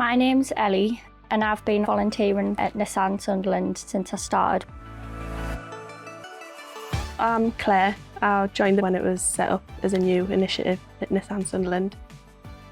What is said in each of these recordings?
My name's Ellie and I've been volunteering at Nissan Sunderland since I started. I'm Claire. I joined when it was set up as a new initiative at Nissan Sunderland.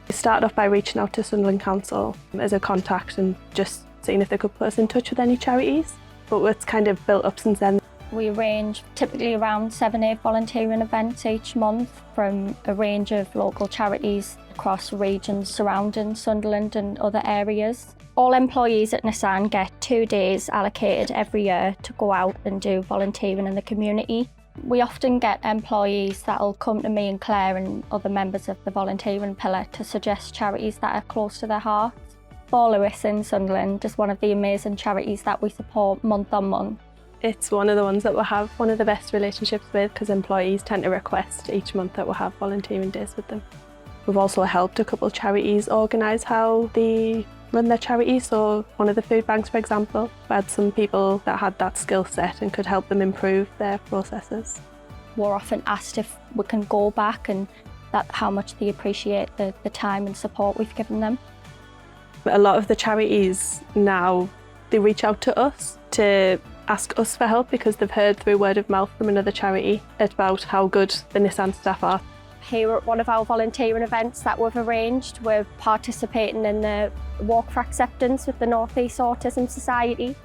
I started off by reaching out to Sunderland Council as a contact and just seeing if they could put us in touch with any charities, but it's kind of built up since then. We arrange typically around 7-8 volunteering events each month from a range of local charities across regions surrounding Sunderland and other areas. All employees at Nissan get 2 days allocated every year to go out and do volunteering in the community. We often get employees that will come to me and Claire and other members of the volunteering pillar to suggest charities that are close to their hearts. For Lewis in Sunderland is one of the amazing charities that we support month on month. It's one of the ones that we'll have one of the best relationships with because employees tend to request each month that we'll have volunteering days with them. We've also helped a couple of charities organise how they run their charities. So one of the food banks, for example, we had some people that had that skill set and could help them improve their processes. We're often asked if we can go back and how much they appreciate the time and support we've given them. A lot of the charities now, they reach out to us to ask us for help because they've heard through word of mouth from another charity about how good the Nissan staff are. Here at one of our volunteering events that we've arranged, we're participating in the Walk for Acceptance with the North East Autism Society.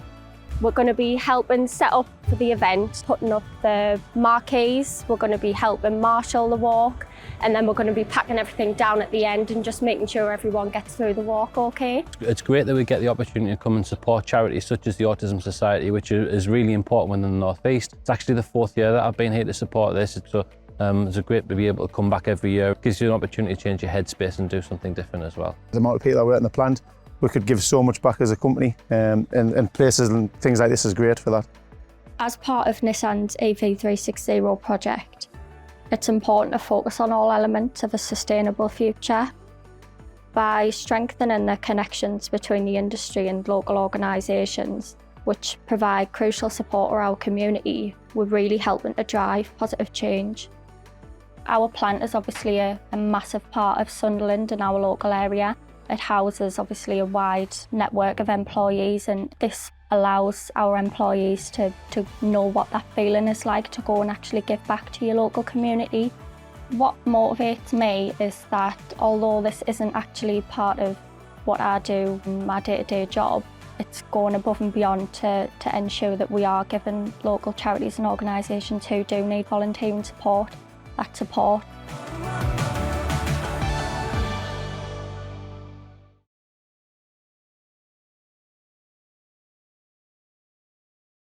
We're going to be helping set up for the event, putting up the marquees, we're going to be helping marshal the walk, and then we're going to be packing everything down at the end and just making sure everyone gets through the walk okay. It's great that we get the opportunity to come and support charities such as the Autism Society, which is really important within the North East. It's actually the 4th year that I've been here to support this, so it's great to be able to come back every year. It gives you an opportunity to change your headspace and do something different as well. The amount of people that work in the plant, we could give so much back as a company, and places and things like this is great for that. As part of Nissan's EV360 project, it's important to focus on all elements of a sustainable future. By strengthening the connections between the industry and local organisations, which provide crucial support for our community, we're really helping to drive positive change. Our plant is obviously a massive part of Sunderland and our local area. It houses obviously a wide network of employees, and this allows our employees to know what that feeling is like to go and actually give back to your local community. What motivates me is that although this isn't actually part of what I do in my day-to-day job, it's going above and beyond to ensure that we are giving local charities and organisations who do need volunteering support that support.